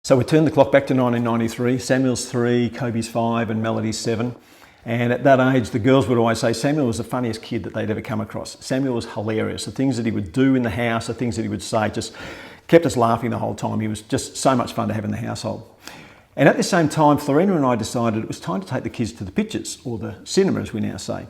So we turned the clock back to 1993. Samuel's 3, Kobe's 5 and Melody's 7. And at that age, the girls would always say Samuel was the funniest kid that they'd ever come across. Samuel was hilarious. The things that he would do in the house, the things that he would say just kept us laughing the whole time. He was just so much fun to have in the household. And at the same time, Florina and I decided it was time to take the kids to the pictures, or the cinema as we now say.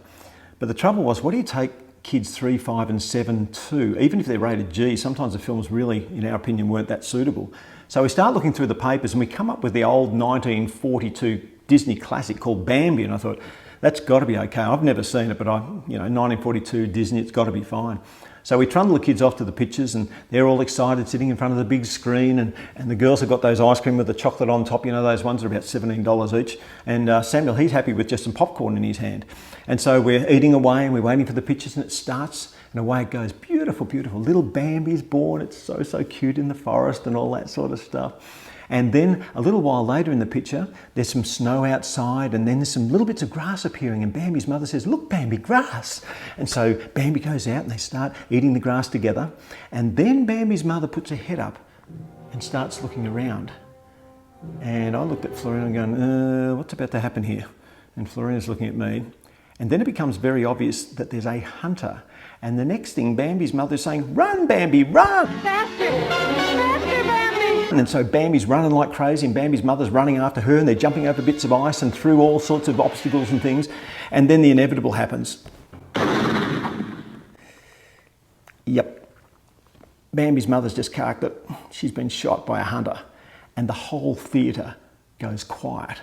But the trouble was, what do you take kids 3, 5 and 7 to? Even if they're rated G, sometimes the films really, in our opinion, weren't that suitable. So we start looking through the papers and we come up with the old 1942 Disney classic called Bambi, and I thought, that's got to be okay. I've never seen it, but 1942 Disney, it's got to be fine. So we trundle the kids off to the pictures and they're all excited sitting in front of the big screen, and the girls have got those ice cream with the chocolate on top, those ones are about $17 each. And Samuel, he's happy with just some popcorn in his hand. And so we're eating away and we're waiting for the pictures, and it starts and away it goes. Beautiful, beautiful. Little Bambi's born. It's so, so cute in the forest and all that sort of stuff. And then a little while later in the picture, there's some snow outside, and then there's some little bits of grass appearing, and Bambi's mother says, "Look, Bambi, grass." And so Bambi goes out and they start eating the grass together. And then Bambi's mother puts her head up and starts looking around. And I looked at Florina and going, what's about to happen here? And Florina's looking at me. And then it becomes very obvious that there's a hunter. And the next thing, Bambi's mother's saying, "Run, Bambi, run!" Faster, faster, Bambi! And so Bambi's running like crazy, and Bambi's mother's running after her, and they're jumping over bits of ice and through all sorts of obstacles and things. And then the inevitable happens. Yep. Bambi's mother's just carked it. She's been shot by a hunter. And the whole theatre goes quiet.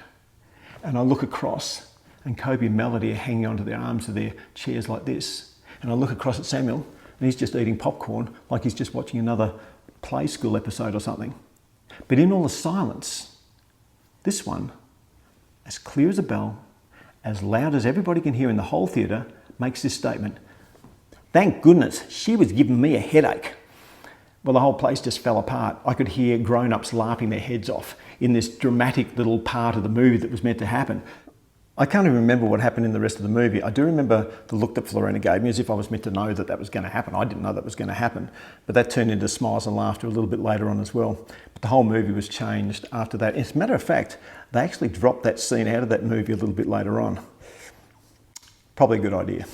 And I look across, and Kobe and Melody are hanging onto their arms of their chairs like this. And I look across at Samuel, and he's just eating popcorn like he's just watching another play school episode or something. But in all the silence, this one, as clear as a bell, as loud as everybody can hear in the whole theatre, makes this statement: "Thank goodness, she was giving me a headache." Well, the whole place just fell apart. I could hear grown-ups laughing their heads off in this dramatic little part of the movie that was meant to happen. I can't even remember what happened in the rest of the movie. I do remember the look that Florina gave me, as if I was meant to know that that was going to happen. I didn't know that was going to happen, but that turned into smiles and laughter a little bit later on as well. But the whole movie was changed after that. As a matter of fact, they actually dropped that scene out of that movie a little bit later on. Probably a good idea.